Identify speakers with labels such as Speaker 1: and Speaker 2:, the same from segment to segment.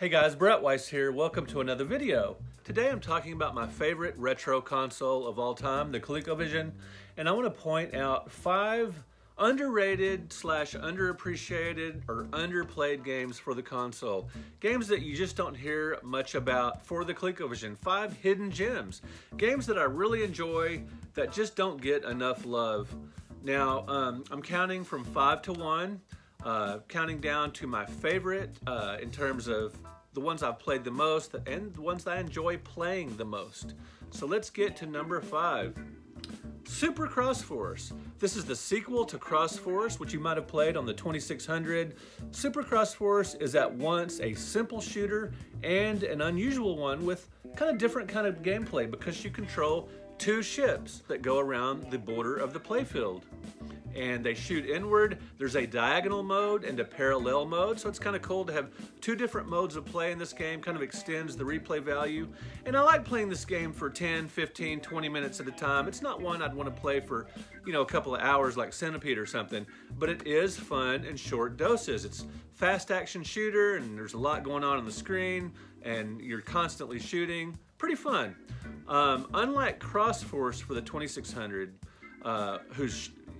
Speaker 1: Hey guys, Brett Weiss here. Welcome to another video. Today I'm talking about my favorite retro console of all time, the ColecoVision, and I want to point out 5 underrated / underappreciated or underplayed games for the console. Games that you just don't hear much about for the ColecoVision. 5 hidden gems. Games that I really enjoy that just don't get enough love. Now, I'm counting from 5 to 1. Counting down to my favorite in terms of the ones I've played the most and the ones that I enjoy playing the most. So let's get to number 5. Super Cross Force. This is the sequel to Cross Force, which you might have played on the 2600. Super Cross Force is at once a simple shooter and an unusual one with kind of different kind of gameplay because you control 2 ships that go around the border of the playfield. And they shoot inward. There's a diagonal mode and a parallel mode, so it's kind of cool to have 2 different modes of play in this game. Kind of extends the replay value. And I like playing this game for 10, 15, 20 minutes at a time. It's not one I'd want to play for, a couple of hours like Centipede or something, but it is fun in short doses. It's fast action shooter, and there's a lot going on the screen, and you're constantly shooting. Pretty fun. Unlike Cross Force for the 2600,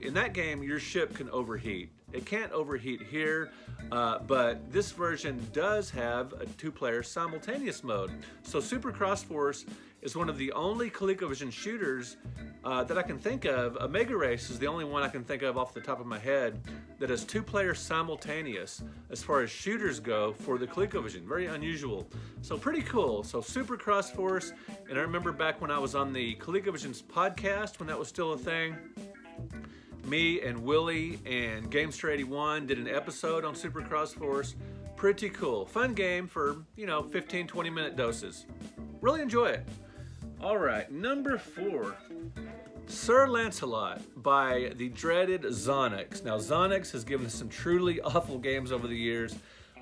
Speaker 1: in that game, your ship can overheat. It can't overheat here, but this version does have a 2-player simultaneous mode. So Super Cross Force is one of the only ColecoVision shooters that I can think of. Mega Race is the only one I can think of off the top of my head that has 2-player simultaneous as far as shooters go for the ColecoVision. Very unusual. So pretty cool. So Super Cross Force, and I remember back when I was on the ColecoVision's podcast, when that was still a thing, me and Willie and Gamester81 did an episode on Super Cross Force. Pretty cool. Fun game for, 15, 20-minute doses. Really enjoy it. All right, number 4. Sir Lancelot by the dreaded Zonix. Now, Zonix has given us some truly awful games over the years,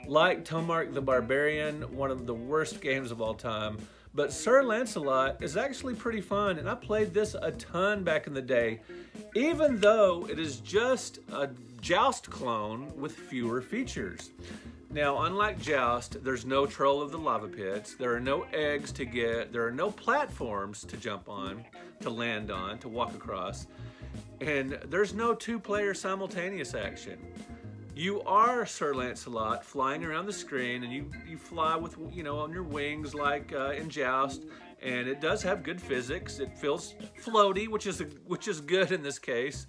Speaker 1: like Tomark the Barbarian, one of the worst games of all time. But Sir Lancelot is actually pretty fun, and I played this a ton back in the day, even though it is just a Joust clone with fewer features. Now, unlike Joust, there's no Troll of the Lava Pits, there are no eggs to get, there are no platforms to jump on, to land on, to walk across, and there's no 2-player simultaneous action. You are Sir Lancelot flying around the screen, and you fly with, on your wings like in Joust, and it does have good physics. It feels floaty, which is good in this case.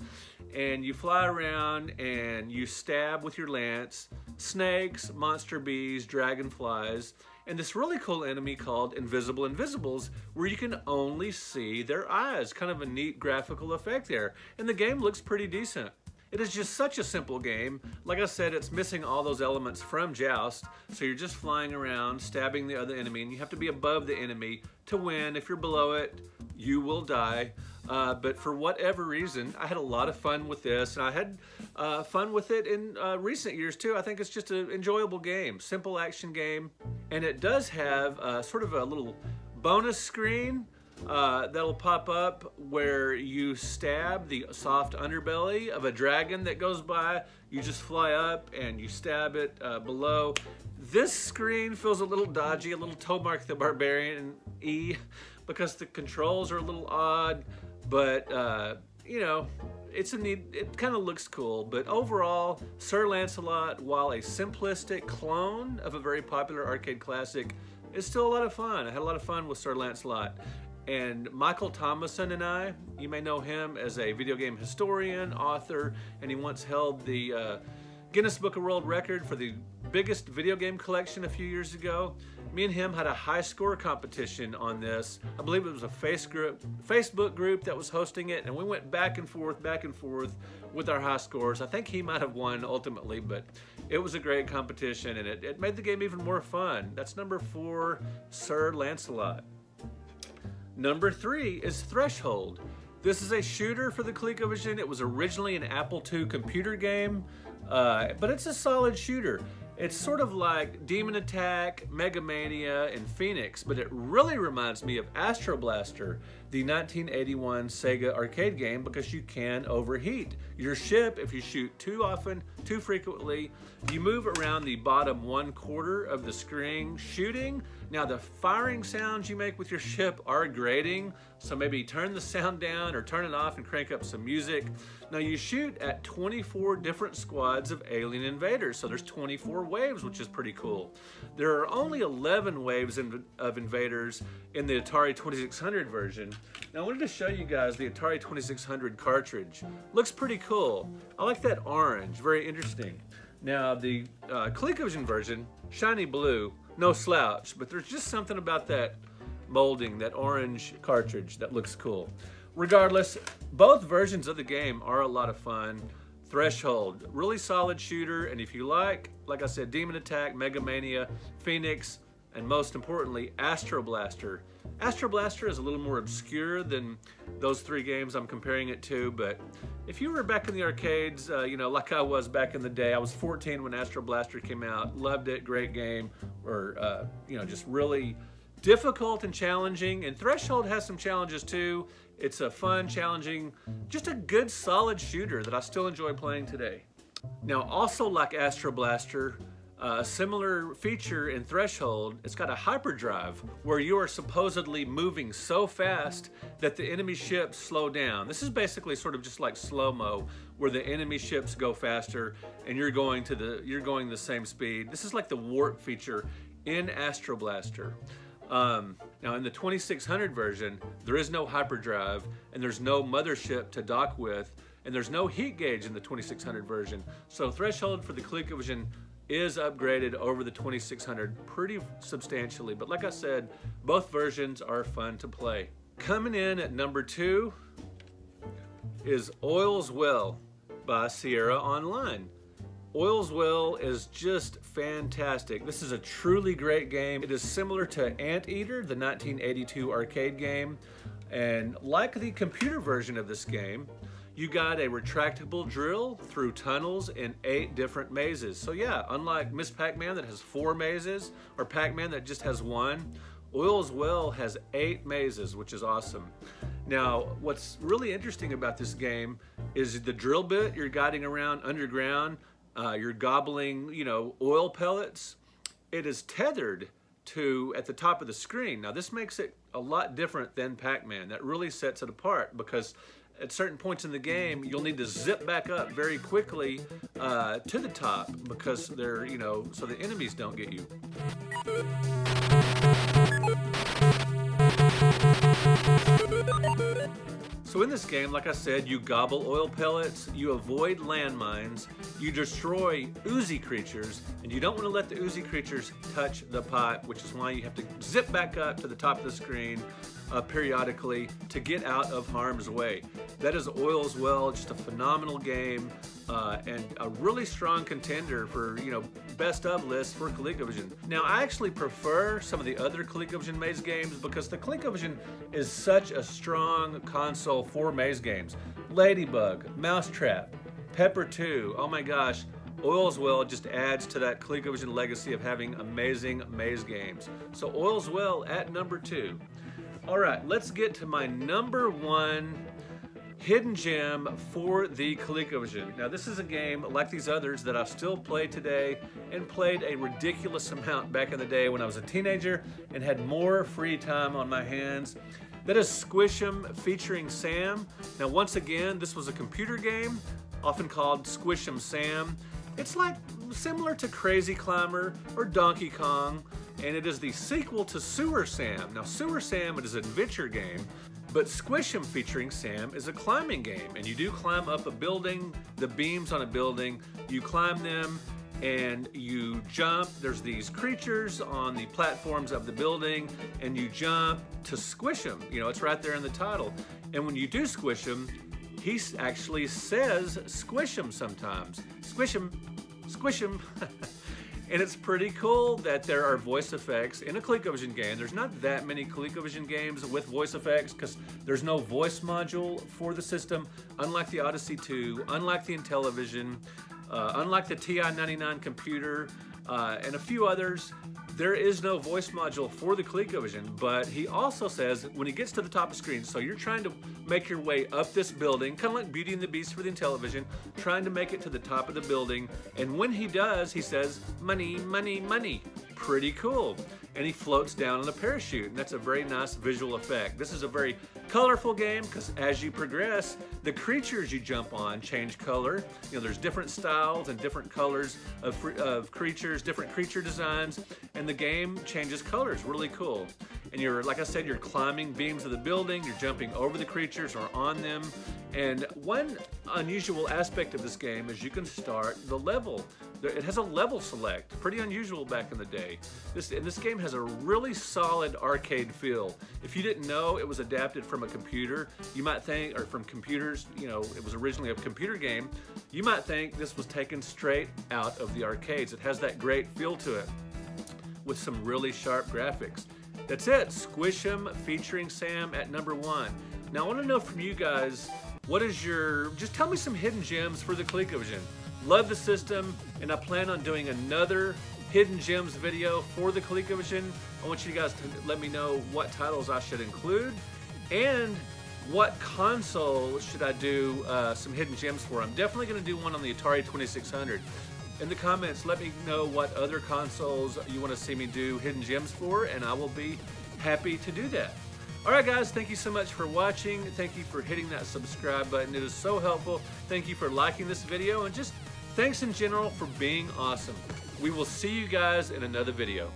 Speaker 1: And you fly around and you stab with your lance snakes, monster bees, dragonflies, and this really cool enemy called Invisible Invisibles, where you can only see their eyes. Kind of a neat graphical effect there. And the game looks pretty decent. It is just such a simple game. Like I said, it's missing all those elements from Joust, so you're just flying around, stabbing the other enemy, and you have to be above the enemy to win. If you're below it, you will die. But for whatever reason, I had a lot of fun with this, and I had fun with it in recent years too. I think it's just an enjoyable game, simple action game, and it does have sort of a little bonus screen that'll pop up where you stab the soft underbelly of a dragon that goes by. You just fly up and you stab it below. This screen feels a little dodgy, a little Tomark the Barbarian-y, because the controls are a little odd, but it's a neat, it kind of looks cool. But overall, Sir Lancelot, while a simplistic clone of a very popular arcade classic, is still a lot of fun. I had a lot of fun with Sir Lancelot. And Michael Thomason and I, you may know him as a video game historian, author, and he once held the Guinness Book of World Record for the biggest video game collection a few years ago. Me and him had a high score competition on this. I believe it was a Facebook group that was hosting it, and we went back and forth with our high scores. I think he might have won ultimately, but it was a great competition, and it made the game even more fun. That's number 4, Sir Lancelot. Number 3 is Threshold. This is a shooter for the ColecoVision. It was originally an Apple II computer game, but it's a solid shooter. It's sort of like Demon Attack, Mega Mania, and Phoenix, but it really reminds me of Astro Blaster. the 1981 Sega arcade game because you can overheat. Your ship, if you shoot too often, too frequently, you move around the bottom 1/4 of the screen shooting. Now the firing sounds you make with your ship are grating, so maybe turn the sound down or turn it off and crank up some music. Now you shoot at 24 different squads of alien invaders, so there's 24 waves, which is pretty cool. There are only 11 waves of invaders in the Atari 2600 version. Now I wanted to show you guys the Atari 2600 cartridge. Looks pretty cool. I like that orange, very interesting. Now the ColecoVision version, shiny blue, no slouch, but there's just something about that molding, that orange cartridge that looks cool. Regardless, both versions of the game are a lot of fun. Threshold, really solid shooter, and if you like I said, Demon Attack, Mega Mania, Phoenix, and most importantly, Astro Blaster. Astro Blaster is a little more obscure than those three games I'm comparing it to, but if you were back in the arcades, you know, like I was back in the day, I was 14 when Astro Blaster came out, loved it, great game, or, you know, just really difficult and challenging, and Threshold has some challenges too. It's a fun, challenging, just a good, solid shooter that I still enjoy playing today. Now, also like Astro Blaster, a similar feature in Threshold, it's got a hyperdrive where you are supposedly moving so fast that the enemy ships slow down. This is basically sort of just like slow-mo, where the enemy ships go faster and you're going the same speed. This is like the warp feature in Astro Blaster. Now in the 2600 version, there is no hyperdrive and there's no mothership to dock with, and there's no heat gauge in the 2600 version. So Threshold for the ColecoVision is upgraded over the 2600 pretty substantially, but like I said, both versions are fun to play. Coming in at number 2 is Oil's Well by Sierra Online. Oil's Well is just fantastic. This is a truly great game. It is similar to Anteater, the 1982 arcade game, and like the computer version of this game, you got a retractable drill through tunnels in 8 different mazes. So yeah, unlike Miss Pac-Man that has 4 mazes, or Pac-Man that just has 1, Oil's Well has 8 mazes, which is awesome. Now, what's really interesting about this game is the drill bit. You're guiding around underground, you're gobbling, you know, oil pellets. It is tethered to at the top of the screen. Now this makes it a lot different than Pac-Man. That really sets it apart, because at certain points in the game, you'll need to zip back up very quickly to the top, because they're, you know, so the enemies don't get you. So in this game, like I said, you gobble oil pellets, you avoid landmines, you destroy oozy creatures, and you don't want to let the oozy creatures touch the pipe, which is why you have to zip back up to the top of the screen periodically to get out of harm's way. That is Oil's Well, just a phenomenal game and a really strong contender for, you know, best of lists for ColecoVision. Now, I actually prefer some of the other ColecoVision maze games because the ColecoVision is such a strong console for maze games. Ladybug, Mousetrap, Pepper 2, oh my gosh, Oil's Well just adds to that ColecoVision legacy of having amazing maze games. So Oil's Well at number 2. All right, let's get to my number 1 hidden gem for the ColecoVision. Now this is a game like these others that I still play today and played a ridiculous amount back in the day when I was a teenager and had more free time on my hands. That is Squishem Featuring Sam. Now once again, this was a computer game, often called Squishem Sam. It's like similar to Crazy Climber or Donkey Kong, and it is the sequel to Sewer Sam. Now Sewer Sam is an adventure game, but Squishem Featuring Sam is a climbing game, and you do climb up a building, the beams on a building, you climb them and you jump. There's these creatures on the platforms of the building and you jump to squish them. You know, it's right there in the title. And when you do squish them, he actually says squish them sometimes. Squish them, squish them. And it's pretty cool that there are voice effects in a ColecoVision game. There's not that many ColecoVision games with voice effects because there's no voice module for the system, unlike the Odyssey 2, unlike the Intellivision, unlike the TI-99 computer, and a few others. There is no voice module for the ColecoVision, but he also says when he gets to the top of the screen, so you're trying to make your way up this building, kind of like Beauty and the Beast for the Intellivision, trying to make it to the top of the building, and when he does, he says, money, money, money. Pretty cool. And he floats down on a parachute, and that's a very nice visual effect. This is a very colorful game because as you progress, the creatures you jump on change color. You know, there's different styles and different colors of creatures, different creature designs, and the game changes colors. Really cool. And you're, like I said, you're climbing beams of the building, you're jumping over the creatures or on them. And one unusual aspect of this game is you can start the level. It has a level select, pretty unusual back in the day. This game has a really solid arcade feel. If you didn't know it was adapted from a computer, you might think, or from computers, you know, it was originally a computer game, you might think this was taken straight out of the arcades. It has that great feel to it with some really sharp graphics. That's it, Squishem Featuring Sam at #1. Now I want to know from you guys, just tell me some hidden gems for the ColecoVision. Love the system, and I plan on doing another hidden gems video for the ColecoVision. I want you guys to let me know what titles I should include and what console should I do some hidden gems for. I'm definitely going to do one on the Atari 2600. In the comments, let me know what other consoles you want to see me do hidden gems for, and I will be happy to do that. Alright guys, thank you so much for watching. Thank you for hitting that subscribe button. It is so helpful. Thank you for liking this video, and just thanks in general for being awesome. We will see you guys in another video.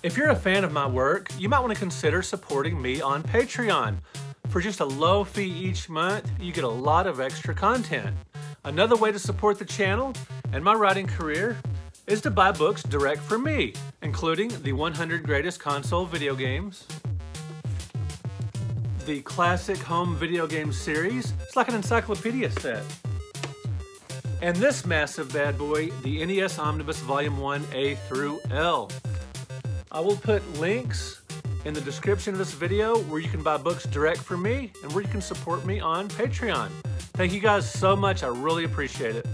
Speaker 1: If you're a fan of my work, you might want to consider supporting me on Patreon. For just a low fee each month, you get a lot of extra content. Another way to support the channel and my writing career is to buy books direct from me, including the 100 Greatest Console Video Games, the Classic Home Video Game Series. It's like an encyclopedia set. And this massive bad boy, the NES Omnibus Volume 1 A through L. I will put links in the description of this video where you can buy books direct from me and where you can support me on Patreon. Thank you guys so much. I really appreciate it.